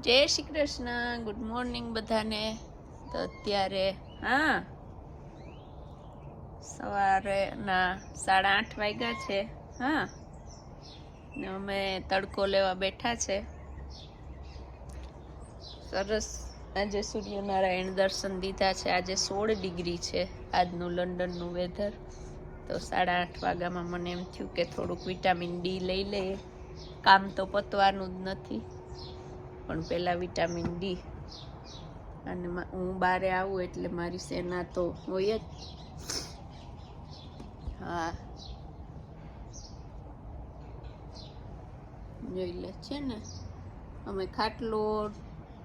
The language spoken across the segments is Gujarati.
જય શ્રી કૃષ્ણ, ગુડ મોર્નિંગ બધાને. તો અત્યારે સવારના 8:30 વાગ્યા છે. ને અમે તડકો લેવા બેઠા છે. સરસ આજે સૂર્યનારાયણ દર્શન દીધા છે. આજે 16 ડિગ્રી છે આજનું લંડનનું વેધર. તો 8:30 વાગ્યામાં મને એમ થયું કે થોડુંક વિટામિન ડી લઈ લઈએ. કામ તો પતવાનું જ નથી, પણ પહેલાં વિટામિન ડી. અને હું બહારે આવું એટલે મારી સેના તો હોય જ. જોઈ લે છે ને, અમે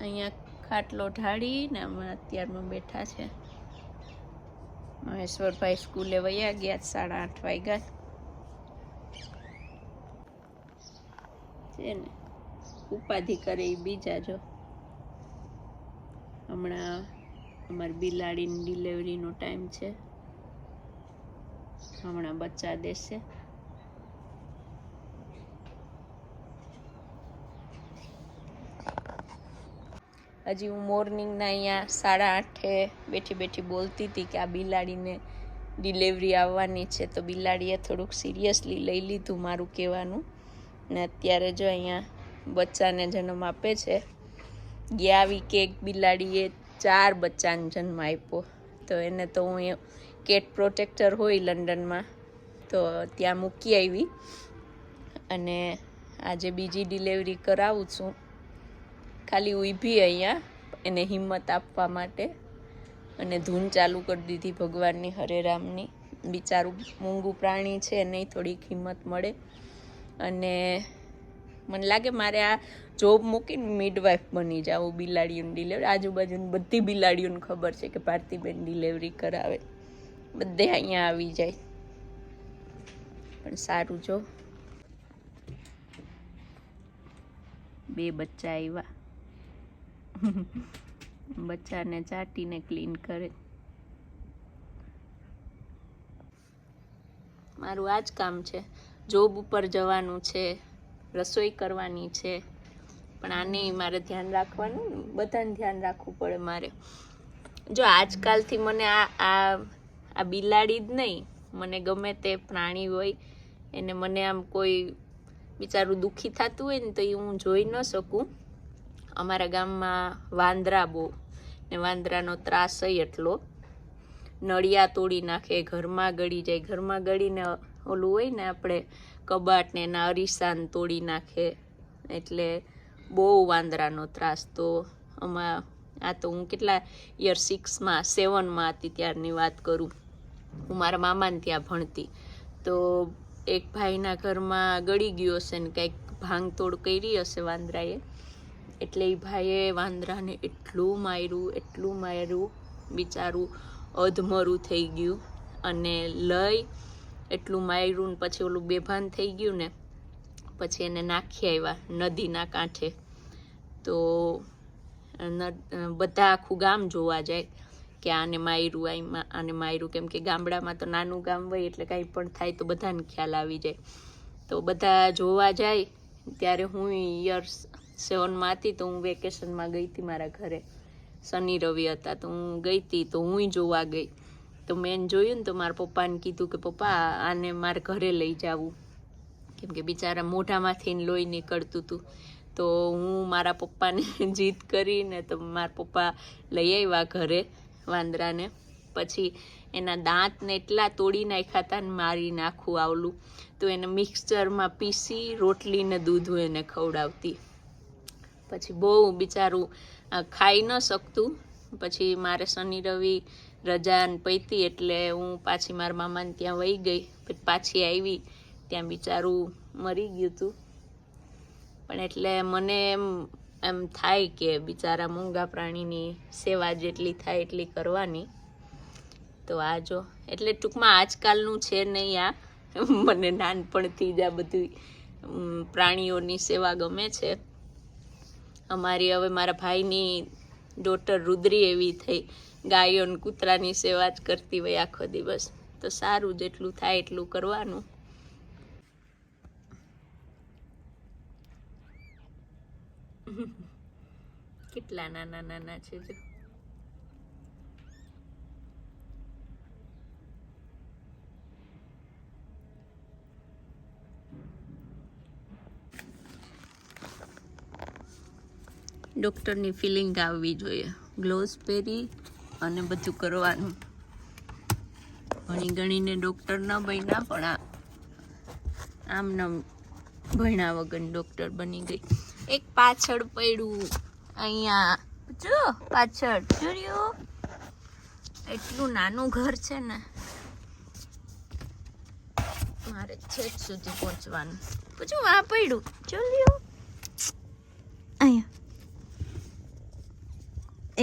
અહીંયા ખાટલો ઢાળીને અમે અત્યારમાં બેઠા છે. મહેશ્વરભાઈ સ્કૂલે વયા ગયા. 8:30 વાગ્યા છે ને. ઉપાધિ કરે એ બીજા. જો હમણાં અમારી બિલાડીની ડિલિવરીનો ટાઈમ છે. હમણાં બચ્ચા દેશે. હજી હું મોર્નિંગના અહીંયા 8:30 બેઠી બોલતી હતી કે આ બિલાડીને ડિલિવરી આવવાની છે. તો બિલાડીએ થોડુંક સિરિયસલી લઈ લીધું મારું કહેવાનું. ને અત્યારે જો અહીંયા બચ્ચાને જન્મ આપે છે. ગયા વીકે એક બિલાડીએ 4 બચ્ચાને જન્મ આપ્યો. તો એને તો હું કેટ પ્રોટેક્ટર હોય લંડનમાં, તો ત્યાં મૂકી આવી. અને આજે બીજી ડિલિવરી કરાવું છું. ખાલી ઊભી અહીંયા એને હિંમત આપવા માટે, અને ધૂન ચાલુ કરી દીધી ભગવાનની હરે રામની. બિચારું મૂંગું પ્રાણી છે, નહીં થોડીક હિંમત મળે. અને મને લાગે મારે આ જોબ મૂકીને મિડવાઇફ બની જાઉં. બિલાડીઓની ડિલિવરી આજુબાજુની બધી બિલાડીઓને ખબર છે કે ભારતીબેન ડિલિવરી કરાવે, બધે અહીંયા આવી જાય. પણ સારું, જો 2 બચ્ચા આવ્યા. બચ્ચાને ચાટીને ક્લીન કરે. મારું આ જ કામ છે. જોબ ઉપર જવાનું છે, રસોઈ કરવાની છે, પણ આને મારે ધ્યાન રાખવાનું, બધાને ધ્યાન રાખવું પડે મારે. જો આજકાલથી મને આ બિલાડી જ નહીં, મને ગમે તે પ્રાણી હોય એને મને આમ કોઈ બિચારું દુઃખી થતું હોય ને તો એ હું જોઈ ન શકું. અમારા ગામમાં વાંદરા બહુ, ને વાંદરાનો ત્રાસ હોય એટલો. નળિયા તોડી નાખે, ઘરમાં ગળી જાય. ઘરમાં ગળીને ઓલું હોય ને આપણે કબાટ ને એના અરીસાને તોડી નાખે. એટલે બહુ વાંદરાનો ત્રાસ. તો આ તો હું કેટલા યર 7માં હતી ત્યારની વાત કરું. હું મારા મામાને ત્યાં ભણતી. તો એક ભાઈના ઘરમાં ગળી ગયો હશે ને કંઈક ભાંગતોડ કરી હશે વાંદરાએ. એટલે એ ભાઈએ વાંદરાને એટલું માર્યું, બિચારું અધમરું થઈ ગયું. અને લઈ એટલું માર્યું ને પછી ઓલું બેભાન થઈ ગયું ને પછી એને નાખી આવ્યા નદીના કાંઠે. તો બધા આખું ગામ જોવા જાય કે આને માર્યું. કેમ કે ગામડામાં તો નાનું ગામ હોય એટલે કાંઈ પણ થાય તો બધાને ખ્યાલ આવી જાય. તો બધા જોવા જાય. ત્યારે હું યર 7માં હતી, તો હું વેકેશનમાં ગઈ હતી મારા ઘરે. શનિ રવિ હતા તો હું ગઈ હતી. તો હું જોવા ગઈ. તો મેં જોયું ને તો મારા પપ્પાને કીધું કે પપ્પા આને મારે ઘરે લઈ જાવું, કેમ કે બિચારા મોઢામાંથી લોહી નીકળતું હતું. તો હું મારા પપ્પાને જીદ કરીને તો મારા પપ્પા લઈ આવ્યા ઘરે વાંદરાને. પછી એના દાંતને એટલા તોડી નાખ્યા હતા ને મારી નાખું આવલું. તો એને મિક્સચરમાં પીસી રોટલીને દૂધ એને ખવડાવતી. પછી બહુ બિચારું ખાઈ ન શકતું. પછી મારે શનિ રવિ રજા પૈતી એટલે હું પાછી મારા મામાને ત્યાં વહી ગઈ. પછી પાછી આવી ત્યાં બિચારું મરી ગયું હતું. પણ એટલે મને એમ થાય કે બિચારા મૂંગા પ્રાણીની સેવા જેટલી થાય એટલી કરવાની. તો આ જો, એટલે ટૂંકમાં આજકાલનું છે નહીં આ. મને નાનપણથી જ આ બધી પ્રાણીઓની સેવા ગમે છે. અમારી હવે મારા ભાઈની ડોટર રુદ્રી એવી થઈ, ગાયો ને કૂતરાની સેવા જ કરતી હોય આખો દિવસ. તો સારું, જેટલું થાય એટલું કરવાનું. કેટલા નાના નાના છે જો. ડૉક્ટરની ફિલિંગ આવવી જોઈએ. ગ્લોવ્સ પહેરી અને બધું કરવાનું. ભણી ગણીને ડૉક્ટર ન બન્યા પણ આમ ન ભણ્યા વગર ડૉક્ટર બની ગઈ. એક પાછળ પડ્યું અહીંયા જો પાછળ જોયું. એટલું નાનું ઘર છે ને, મારે છેક સુધી પહોંચવાનું. પછી આ પડ્યું જોયું અહીંયા.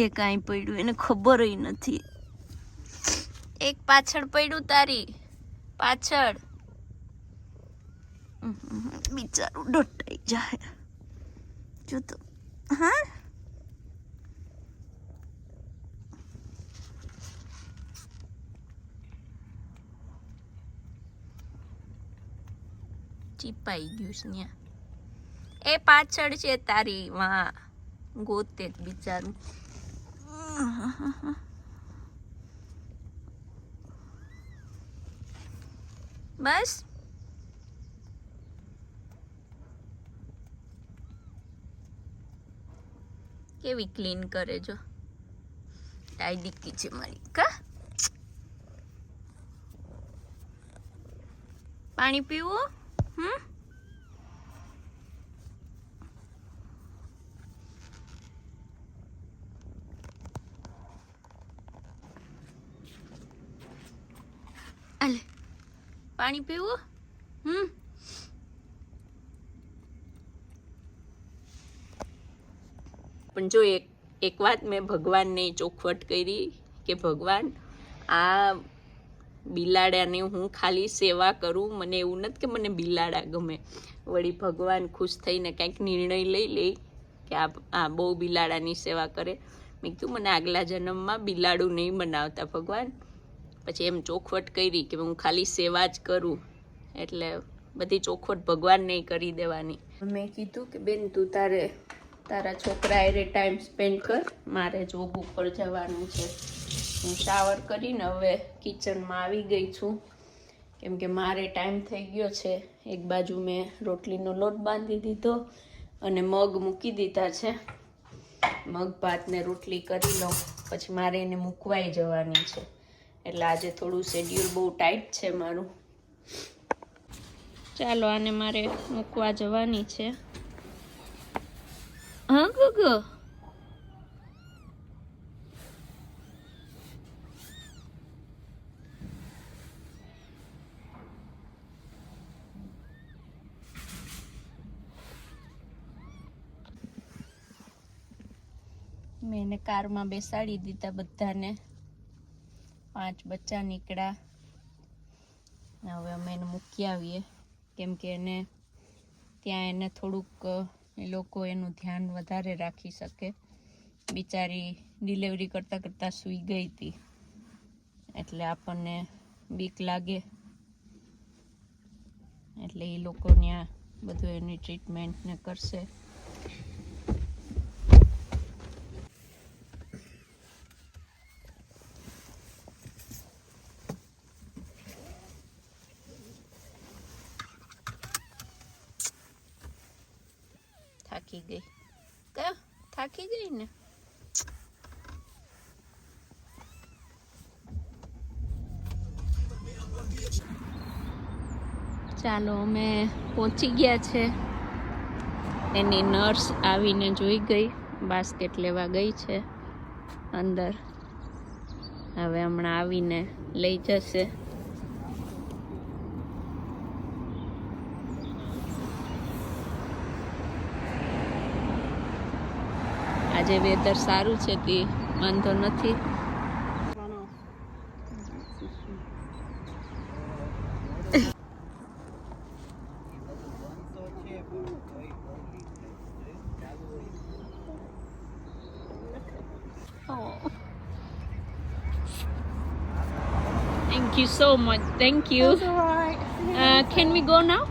એ કાંઈ પડ્યું એને ખબર નથી. એક પાછળ પડ્યું તારી પાછળ. બિચારું ડટાઈ જાય જો તો. હા ચીપાઈ ગયું છે ત્યાં. એ પાછળ છે તારી વાં ગોતે જ બિચારું. બસ કેવી ક્લીન કરે જો. ટાઈ દીકી છે મારી કા. પાણી પીવું? અલે પાણી પીવું? પણ જો એક વાત મેં ભગવાનને ચોખવટ કરી કે ભગવાન આ બિલાડાની હું ખાલી સેવા કરું. મને એવું નથી કે મને બિલાડા ગમે. વળી ભગવાન ખુશ થઈને કંઈક નિર્ણય લઈ લે કે આ બહુ બિલાડાની સેવા કરે. મેં કીધું મને આગલા જન્મમાં બિલાડું નહીં બનાવતા ભગવાન. પછી એમ ચોખવટ કરી કે હું ખાલી સેવા જ કરું. એટલે બધી ચોખવટ ભગવાનને કરી દેવાની. મેં કીધું કે બેન તું તારા છોકરા હારે ટાઈમ સ્પેન્ડ કર. મારે જોબ ઉપર જવાનું છે. હું શાવર કરીને હવે કિચનમાં આવી ગઈ છું કેમ કે મારે ટાઈમ થઈ ગયો છે. એક બાજુ મેં રોટલીનો લોટ બાંધી દીધો અને મગ મૂકી દીધા છે. મગ ભાત ને રોટલી કરી લઉં પછી મારે એને મૂકવાઈ જવાની છે. એટલે આજે થોડું શેડ્યુલ બહુ ટાઈટ છે મારું. ચાલો આને મારે મૂકવા જવાની છે. હા ગગો મેં એને કારમાં બેસાડી દીધા બધાને. 5 બચ્ચા નીકળ્યા. હવે અમે એને મૂકી આવીએ કેમ કે એને ત્યાં એને થોડુંક એ લોકો એનું ધ્યાન વધારે રાખી શકે. બિચારી ડિલિવરી કરતાં કરતાં સૂઈ ગઈ હતી એટલે આપણને બીક લાગે. એટલે એ લોકો ત્યાં બધું એની ટ્રીટમેન્ટ ને કરશે. થાકી ગઈ કા? થાકી ગઈ ને? ચાલો અમે પહોંચી ગયા છે. એની નર્સ આવીને જોઈ ગઈ. બાસ્કેટ લેવા ગઈ છે અંદર. હવે હમણાં આવીને લઈ જશે. આજે વેધર સારું છે કે વાંધો નથી. Thank you so much. Thank you. That's all right. Can we go now?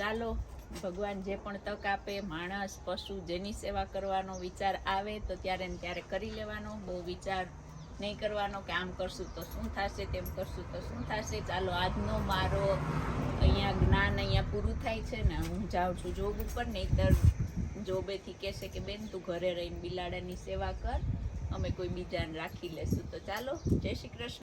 ચાલો, ભગવાન જે પણ તક આપે, માણસ પશુ જેની સેવા કરવાનો વિચાર આવે તો ત્યારે ને ત્યારે કરી લેવાનો. બહુ વિચાર નહીં કરવાનો કે આમ કરશું તો શું થશે, તેમ કરશું તો શું થશે. ચાલો, આજનો મારો અહીંયા જ્ઞાન અહીંયા પૂરું થાય છે ને. હું જાઉં છું જોબ ઉપર, નહીંતર જોબેથી કહેશે કે બેન તું ઘરે રહીને બિલાડાની સેવા કર, અમે કોઈ બીજાને રાખી લેશું. તો ચાલો, જય શ્રી કૃષ્ણ.